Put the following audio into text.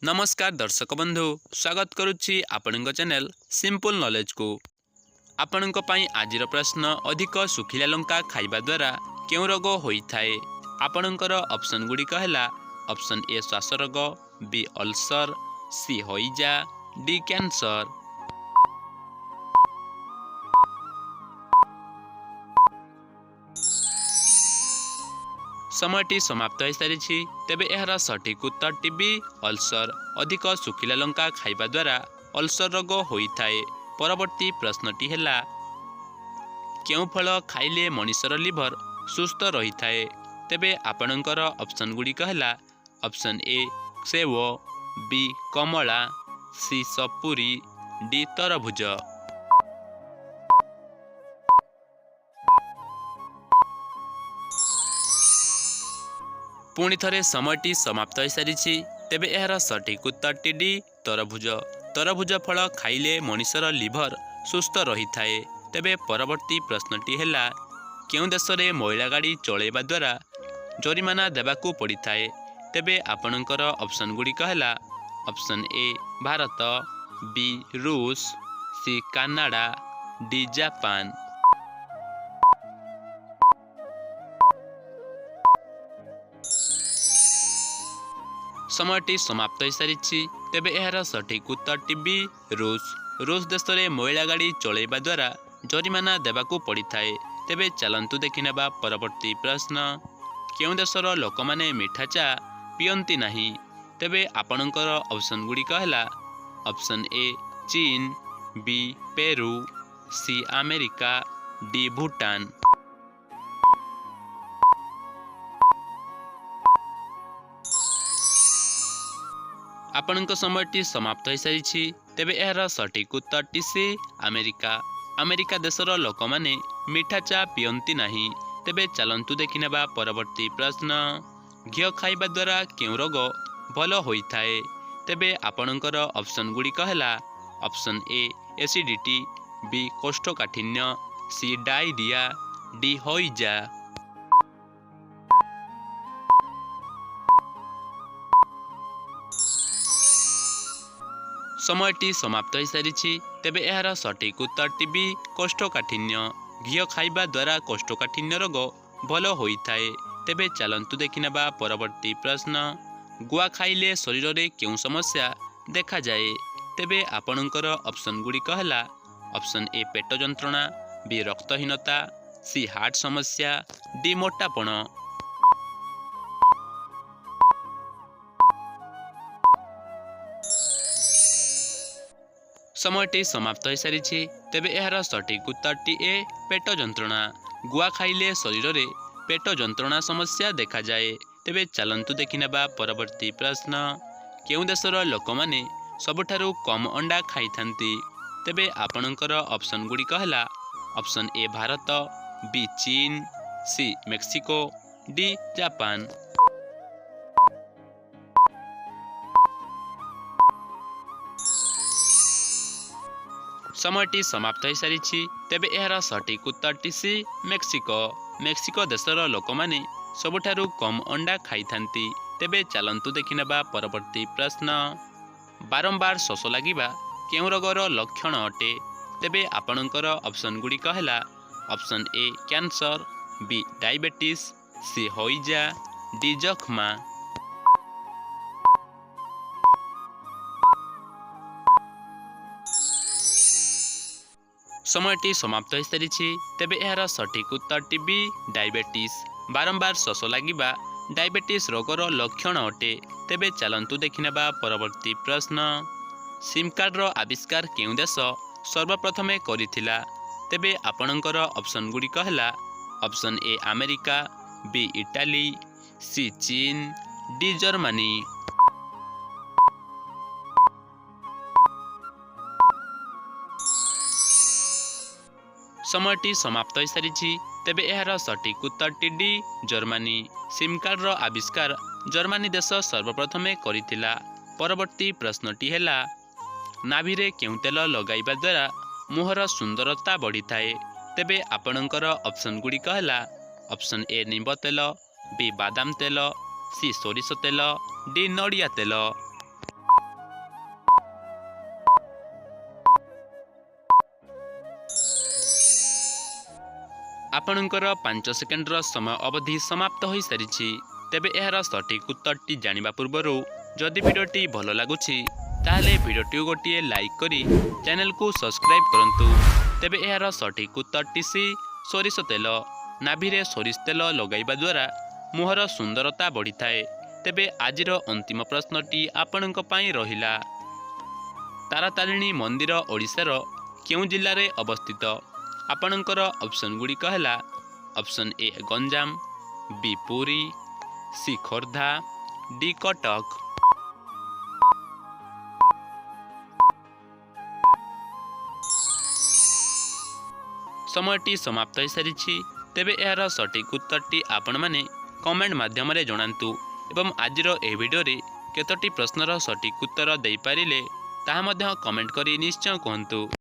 नमस्कार दर्शक बंधु स्वागत करुच्ची आपण चैनल सिंपल नॉलेज को। आपण आज प्रश्न अधिक सुखिला लंका खाइबा द्वारा क्यों रोग होता है। आपणकर ऑप्शन गुड़िक है ऑप्शन ए श्वास रोग, बी अल्सर, सी हईजा, डी कैंसर। समयटी समाप्त हो सारी। तेबे यार सठिक उत्तर टी बी अल्सर। अधिक सुखिला लंका खाइबा द्वारा अल्सर रोग होता है। परवर्ती प्रश्नटी है क्यों फल खाइले मनीषर लिभर सुस्थ रही थाए। तेबे आपणकर ऑप्शन गुड़िक है ऑप्शन ए सेव, बी कमला, सी सपुरी, डी तरभुज। पुणी थरे समयटी समाप्त हो सारी। तेबे यार सठिक उत्तर टी डी तरभुज। तरभुज फल खाइले मनीषर लिभर सुस्थ रही थाए। तेबे परवर्ती प्रश्नटी है क्यों देश में मैला गाड़ी चलैबा द्वारा जरिमाना देवाकू पड़ी थाए। तेबे आपणकर ऑप्शन गुड़िक है ऑप्शन ए भारत, बी रूस, सी कनाडा, डी जापान। समयटी समाप्त हो सारी। तेबे यार सठिक उत्तर टी बी रूस। रूस देश में मैला गाड़ी चलैबा द्वारा जरिमाना देवाकू पड़ी थाए। तेबे चलंतु देखि नेबा परवर्ती प्रश्न क्यों देशर लोक माने मीठा चा पियंती नहीं। तेबे आपणकर ऑप्शन गुड़िक है ऑप्शन ए चीन, B Peru, C America, D Bhutan. आपणक समयटी समाप्त हो सारी। तेबे यार सठिक उत्तर टी सी अमेरिका। अमेरिका देशर लोक माने मीठा चा पियंती नहीं। तेबे चलंतु देखि नेबा परवर्ती प्रश्न घी खाइबा द्वारा क्यों रोग भल होता है। तेबे आपणकर ऑप्शन गुड़िक है ऑप्शन ए एसिडिटी, बी कोष्ठकाठिन्य, सी डायरिया, डी हईजा। समयटी समाप्त हो सारी। तेबे यार सठिक उत्तर टी बी कोष्ठकाठिन्य। घी खाइबा द्वारा कोष्ठकाठिन्य रोग भल होता है। तेबे चलंतु देखि नेबा परवर्ती प्रश्न गुआ खाइले शरीर में क्यों समस्या देखा जाए। तेबे आपणकर ऑप्शन गुड़िक है ऑप्शन ए पेट जंत्रणा, बी रक्तहीनता, सी हार्ट समस्या, डी मोटापण। समयटी समाप्त हो सारी। तेबे यार सठिक उत्तर टी ए पेट जंत्रणा। गुआ खाइले शरीर में पेट जंत्रणा समस्या देखा जाए। तेबे चलंतु देखि नेबा परवर्ती प्रश्न क्यों देशर लोक माने सबुठारु कम अंडा खाई थांती। तेबे आपणकर ऑप्शन गुड़िक है ऑप्शन ए भारत, बी चीन, सी मेक्सिको, डी जापान। समयटी समाप्त हो सारी। तेबे यार सठिक उत्तर टी सी मेक्सिको। मेक्सिको देशर लोक माने सबुठारु कम अंडा खाई थांती। तेबे चलंतु देखि नेबा परवर्ती प्रश्न बारंबार शोष लागिबा केउं रोगर लक्षण अटे। तेबे आपणकर ऑप्शन गुड़िक है option A cancer, B diabetes, C हईजा, डी जख्मा। समयटी समाप्त हो सारी। तेबे यार सठिक उत्तर टी बी डायबिटीज। बारंबार शोष लागिबा डायबिटीज रोगर लक्षण अटे। तेबे चलंतु देखि नेबा परवर्ती प्रश्न सिम कार्ड रो आविष्कार केउं देश सर्वप्रथमे करिथिला। तेबे आपणकर ऑप्शन गुड़िक है option A America, B Italy, C चीन, डी जर्मनी। समयटी समाप्त हो सारी। तेबे यार सठिक उत्तर टी डी जर्मनी। सिम कार्ड रो आविष्कार जर्मनी देश सर्वप्रथमे करिथिला। परवर्ती प्रश्नटी है नाभिरे केउं तेल लगाइबा द्वारा मुहर सुंदरता बढ़ी थाए। तेबे आपणकर ऑप्शन गुड़िक है ऑप्शन ए निंब तेल, बी बादाम तेल, सी सोरिष तेल, डी नड़िया तेल। ଆପଣଙ୍କର 5 ସେକେଣ୍ଡର ସମୟ ଅବଧି ସମାପ୍ତ ହୋଇସାରିଛି। ତେବେ ଏହାର ସଠିକ୍ ଉତ୍ତରଟି ଜାଣିବା ପୂର୍ବରୁ ଯଦି ଭିଡ଼ିଓଟି ଭଲ ଲାଗୁଛି ତାହେଲେ ଭିଡ଼ିଓଟିକୁ ଗୋଟିଏ ଲାଇକ୍ କରି ଚ୍ୟାନେଲକୁ ସବସ୍କ୍ରାଇବ୍ କରନ୍ତୁ। ତେବେ ଏହାର ସଠିକ୍ ଉତ୍ତରଟି ସି ସୋରିଷ ତେଲ। ନାଭିରେ ସୋରିଷ ତେଲ ଲଗାଇବା ଦ୍ୱାରା ମୁହଁର ସୁନ୍ଦରତା ବଢ଼ିଥାଏ। ତେବେ ଆଜିର ଅନ୍ତିମ ପ୍ରଶ୍ନଟି ଆପଣଙ୍କ ପାଇଁ ରହିଲା। ତାରାତାରିଣୀ ମନ୍ଦିର ଓଡ଼ିଶାର କେଉଁ ଜିଲ୍ଲାରେ ଅବସ୍ଥିତ? ଆପଣଙ୍କର ଅପସନ୍ ଗୁଡ଼ିକ ହେଲା option A Ganjam, B Puri, C Khordha, D Cuttack. ସମୟଟି ସମାପ୍ତ ହୋଇସାରିଛି। ତେବେ ଏହାର ସଠିକ୍ ଉତ୍ତରଟି ଆପଣମାନେ କମେଣ୍ଟ ମାଧ୍ୟମରେ ଜଣାନ୍ତୁ ଏବଂ ଆଜିର ଏହି ଭିଡ଼ିଓରେ କେତୋଟି ପ୍ରଶ୍ନର ସଠିକ୍ ଉତ୍ତର ଦେଇପାରିଲେ ତାହା ମଧ୍ୟ କମେଣ୍ଟ କରି ନିଶ୍ଚୟ କୁହନ୍ତୁ।